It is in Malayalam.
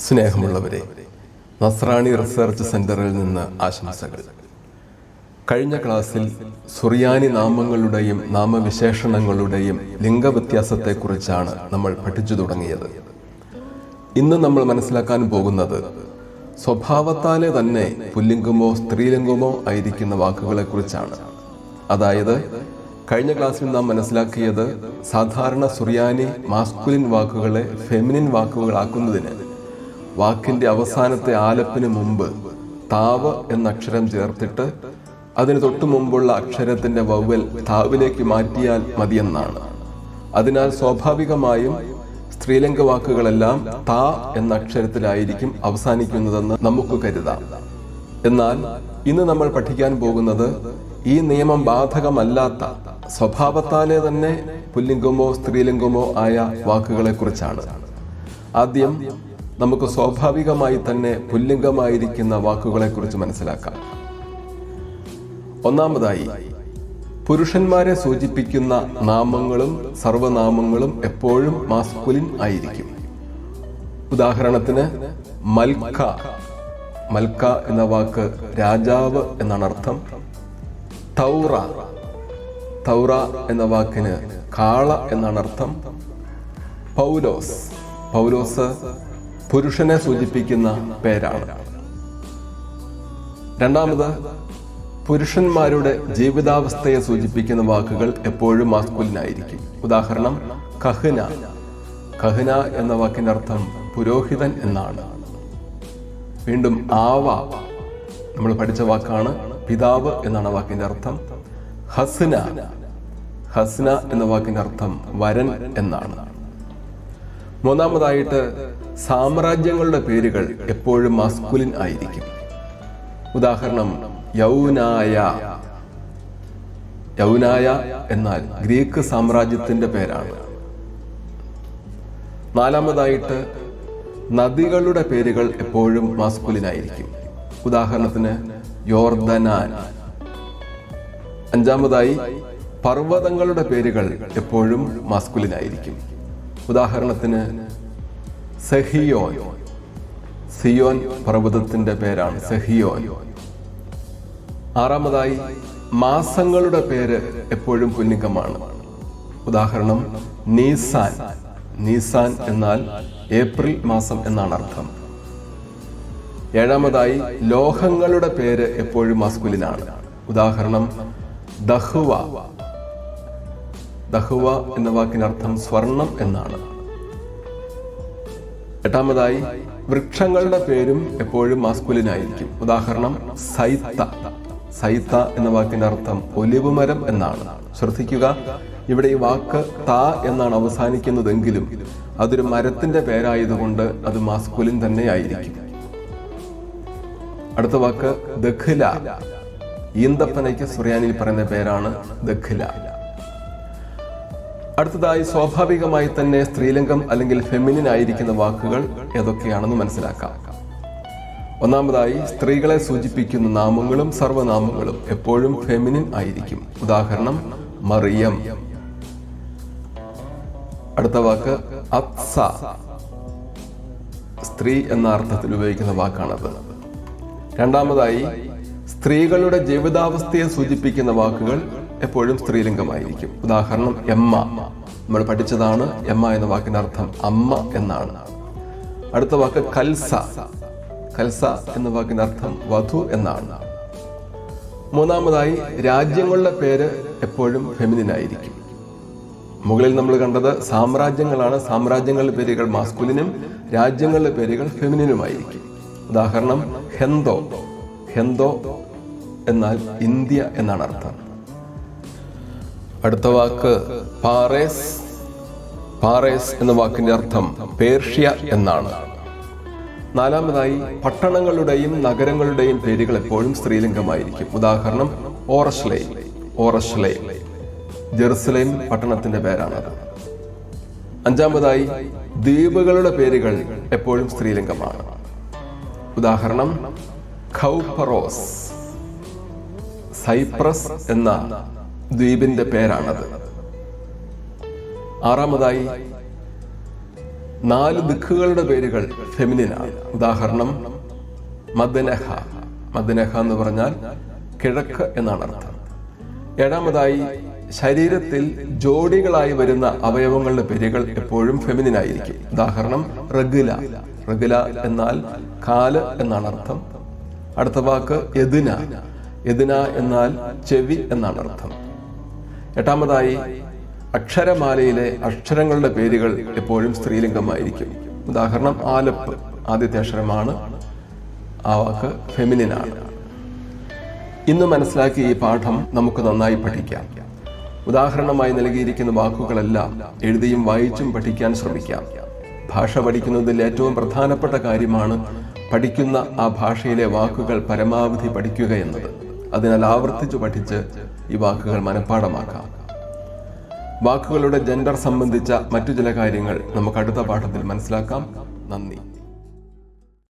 സ്നേഹമുള്ളവരെ, നസ്രാണി റിസർച്ച് സെന്ററിൽ നിന്ന് ആശംസകൾ. കഴിഞ്ഞ ക്ലാസ്സിൽ സുറിയാനി നാമങ്ങളുടെയും നാമവിശേഷണങ്ങളുടെയും ലിംഗവ്യത്യാസത്തെക്കുറിച്ചാണ് നമ്മൾ പഠിച്ചു തുടങ്ങിയത്. ഇന്ന് നമ്മൾ മനസ്സിലാക്കാൻ പോകുന്നത് സ്വഭാവത്താലെ തന്നെ പുല്ലിംഗമോ സ്ത്രീലിംഗമോ ആയിരിക്കുന്ന വാക്കുകളെക്കുറിച്ചാണ്. അതായത് കഴിഞ്ഞ ക്ലാസ്സിൽ നാം മനസ്സിലാക്കിയത് സാധാരണ സുറിയാനി മാസ്കുലിൻ വാക്കുകളെ ഫെമിനിൻ വാക്കുകളാക്കുന്നതിന് വാക്കിന്റെ അവസാനത്തെ ആലപ്പിന് മുമ്പ് താവ് എന്ന അക്ഷരം ചേർത്തിട്ട് അതിന് തൊട്ടു മുമ്പുള്ള അക്ഷരത്തിന്റെ വവ്വൽ താവിലേക്ക് മാറ്റിയാൽ മതിയെന്നാണ്. അതിനാൽ സ്വാഭാവികമായും സ്ത്രീലിംഗ വാക്കുകളെല്ലാം താ എന്ന അക്ഷരത്തിലായിരിക്കും അവസാനിക്കുന്നതെന്ന് നമുക്ക് കരുതാം. എന്നാൽ ഇന്ന് നമ്മൾ പഠിക്കാൻ പോകുന്നത് ഈ നിയമം ബാധകമല്ലാത്ത സ്വഭാവത്താലെ തന്നെ പുല്ലിംഗമോ സ്ത്രീലിംഗമോ ആയ വാക്കുകളെ കുറിച്ചാണ്. ആദ്യം നമുക്ക് സ്വാഭാവികമായി തന്നെ പുല്ലിംഗമായിരിക്കുന്ന വാക്കുകളെ കുറിച്ച് മനസ്സിലാക്കാം. ഒന്നാമതായി, പുരുഷന്മാരെ സൂചിപ്പിക്കുന്ന നാമങ്ങളും സർവനാമങ്ങളും എപ്പോഴും മാസ്കുലിൻ ആയിരിക്കും. ഉദാഹരണത്തിന് മൽക്ക. മൽക്ക എന്ന വാക്ക് രാജാവ് എന്നാണ് അർത്ഥം. തൗറ. തൗറ എന്ന വാക്കിന് കാള എന്നാണ് അർത്ഥം. പൗലോസ്. പൗലോസ് പുരുഷനെ സൂചിപ്പിക്കുന്ന പേരാണ്. രണ്ടാമത്, പുരുഷന്മാരുടെ ജീവിതാവസ്ഥയെ സൂചിപ്പിക്കുന്ന വാക്കുകൾ എപ്പോഴും മാസ്കുലിനായിരിക്കും. ഉദാഹരണം കഹ്ന. കഹ്ന എന്ന വാക്കിന്റെ അർത്ഥം പുരോഹിതൻ എന്നാണ്. വീണ്ടും ആവ, നമ്മൾ പഠിച്ച വാക്കാണ്. പിതാവ് എന്നാണ് വാക്കിന്റെ അർത്ഥം. ഹസ്ന. ഹസ്ന എന്ന വാക്കിന്റെ അർത്ഥം വരൻ എന്നാണ്. മൂന്നാമതായിട്ട്, സാമ്രാജ്യങ്ങളുടെ പേരുകൾ എപ്പോഴും മാസ്കുലിൻ ആയിരിക്കും. ഉദാഹരണം യൗനായ. യൗനായ എന്നാൽ ഗ്രീക്ക് സാമ്രാജ്യത്തിന്റെ പേരാണ്. നാലാമതായിട്ട്, നദികളുടെ പേരുകൾ എപ്പോഴും മാസ്കുലിൻ ആയിരിക്കും. ഉദാഹരണത്തിന് യോർദനാൻ. അഞ്ചാമതായി, പർവ്വതങ്ങളുടെ പേരുകൾ എപ്പോഴും മാസ്കുലിൻ ആയിരിക്കും. ഉദാഹരണത്തിന് സെഹിയോൻ. സിയോൻ പർവ്വതത്തിന്റെ പേരാണ് സെഹിയോൻ. ആറാമതായി, മാസങ്ങളുടെ പേര് എപ്പോഴും പുല്ലിംഗമാണ്. ഉദാഹരണം നീസാൻ. നീസാൻ എന്നാൽ ഏപ്രിൽ മാസം എന്നാണ് അർത്ഥം. ഏഴാമതായി, ലോഹങ്ങളുടെ പേര് എപ്പോഴും മാസ്കുലിനാണ്. ഉദാഹരണം ദഹ്വ. ദഹ്വ എന്ന വാക്കിനർത്ഥം സ്വർണം എന്നാണ്. എട്ടാമതായി, വൃക്ഷങ്ങളുടെ പേരും എപ്പോഴും മാസ്കുലിനായിരിക്കും. ഉദാഹരണം സൈത്ത. സൈത്ത എന്ന വാക്കിന്റെ അർത്ഥം ഒലിവ് മരം എന്നാണ്. ശ്രദ്ധിക്കുക, ഇവിടെ ഈ വാക്ക് താ എന്നാണ് അവസാനിക്കുന്നതെങ്കിലും അതൊരു മരത്തിന്റെ പേരായതുകൊണ്ട് അത് മാസ്കുലിൻ തന്നെ ആയിരിക്കും. അടുത്ത വാക്ക് ദഖ്ല. ഈന്തപ്പനയ്ക്ക് സുറിയാനിയിൽ പറയുന്ന പേരാണ് ദഖ്ല. അടുത്തതായി, സ്വാഭാവികമായി തന്നെ സ്ത്രീലിംഗം അല്ലെങ്കിൽ ഫെമിനിൻ ആയിരിക്കുന്ന വാക്കുകൾ ഏതൊക്കെയാണെന്ന് മനസ്സിലാക്കാം. ഒന്നാമതായി, സ്ത്രീകളെ സൂചിപ്പിക്കുന്ന നാമങ്ങളും സർവനാമങ്ങളും എപ്പോഴും ഫെമിനിൻ ആയിരിക്കും. ഉദാഹരണം മറിയം. അടുത്ത വാക്ക് അത്സ. സ്ത്രീ എന്ന അർത്ഥത്തിൽ ഉപയോഗിക്കുന്ന വാക്കാണത്. രണ്ടാമതായി, സ്ത്രീകളുടെ ജീവിതാവസ്ഥയെ സൂചിപ്പിക്കുന്ന വാക്കുകൾ എപ്പോഴും സ്ത്രീലിംഗമായിരിക്കും. ഉദാഹരണം എമ്മ. നമ്മൾ പഠിച്ചതാണ്. എമ്മ എന്ന വാക്കിന്റെ അർത്ഥം അമ്മ എന്നാണ്. അടുത്ത വാക്ക് കൽസ. കൽസ എന്ന വാക്കിന്റെ അർത്ഥം വധു എന്നാണ്. മൂന്നാമതായി, രാജ്യങ്ങളുടെ പേര് എപ്പോഴും ഫെമിനിൻ ആയിരിക്കും. മുകളിൽ നമ്മൾ കണ്ടത് സാമ്രാജ്യങ്ങളാണ്. സാമ്രാജ്യങ്ങളുടെ പേരുകൾ മാസ്കുലിനും രാജ്യങ്ങളുടെ പേരുകൾ ഫെമിനിനുമായിരിക്കും. ഉദാഹരണം ഹെന്തോ. ഹെന്തോ എന്നാൽ ഇന്ത്യ എന്നാണ് അർത്ഥം. അടുത്ത വാക്ക് പാറേസ്. പാറേസ് എന്ന വാക്കിന്റെ അർത്ഥം പേർഷ്യ എന്നാണ്. നാലാമതായി, പട്ടണങ്ങളുടെയും നഗരങ്ങളുടെയും പേരുകൾ എപ്പോഴും സ്ത്രീലിംഗമായിരിക്കും. ഉദാഹരണം ഓറഷ്ലേം. ഓറഷ്ലേം ജെറുസലേം പട്ടണത്തിന്റെ പേരാണത്. അഞ്ചാമതായി, ദ്വീപുകളുടെ പേരുകൾ എപ്പോഴും സ്ത്രീലിംഗമാണ്. ഉദാഹരണം ഖൗപ്പറോസ്. സൈപ്രസ് എന്ന ദ്വീപിന്റെ പേരാണത്. ആറാമതായി, 4 ദിക്കുകളുടെ പേരുകൾ ഫെമിനിനാണ്. ഉദാഹരണം മദ്നഹ. മദ്നഹ എന്ന് പറഞ്ഞാൽ കിഴക്ക് എന്നാണ് അർത്ഥം. 7-മതായി ശരീരത്തിൽ ജോഡികളായി വരുന്ന അവയവങ്ങളുടെ പേരുകൾ എപ്പോഴും ഫെമിനിനായിരിക്കും. ഉദാഹരണം റഗുല. റഗുല എന്നാൽ കാല് എന്നാണ് അർത്ഥം. അടുത്ത വാക്ക് യദുന. യദുന എന്നാൽ ചെവി എന്നാണ് അർത്ഥം. 8-മതായി അക്ഷരമാലയിലെ അക്ഷരങ്ങളുടെ പേരുകൾ എപ്പോഴും സ്ത്രീലിംഗമായിരിക്കും. ഉദാഹരണം ആലപ്പ്. ആദ്യത്തെ അക്ഷരമാണ്, ആ വാക്ക് ഫെമിനിനാണ്. ഇന്ന് മനസ്സിലാക്കിയ ഈ പാഠം നമുക്ക് നന്നായി പഠിക്കാം. ഉദാഹരണമായി നൽകിയിരിക്കുന്ന വാക്കുകളെല്ലാം എഴുതിയും വായിച്ചും പഠിക്കാൻ ശ്രമിക്കാം. ഭാഷ പഠിക്കുന്നതിൽ ഏറ്റവും പ്രധാനപ്പെട്ട കാര്യമാണ് പഠിക്കുന്ന ആ ഭാഷയിലെ വാക്കുകൾ പരമാവധി പഠിക്കുക എന്നത്. അതിനാൽ ആവർത്തിച്ചു പഠിച്ച് ഈ വാക്കുകൾ മനഃപ്പാഠമാക്കാം. വാക്കുകളുടെ ജെൻഡർ സംബന്ധിച്ച മറ്റു ചില കാര്യങ്ങൾ നമുക്ക് അടുത്ത പാഠത്തിൽ മനസ്സിലാക്കാം. നന്ദി.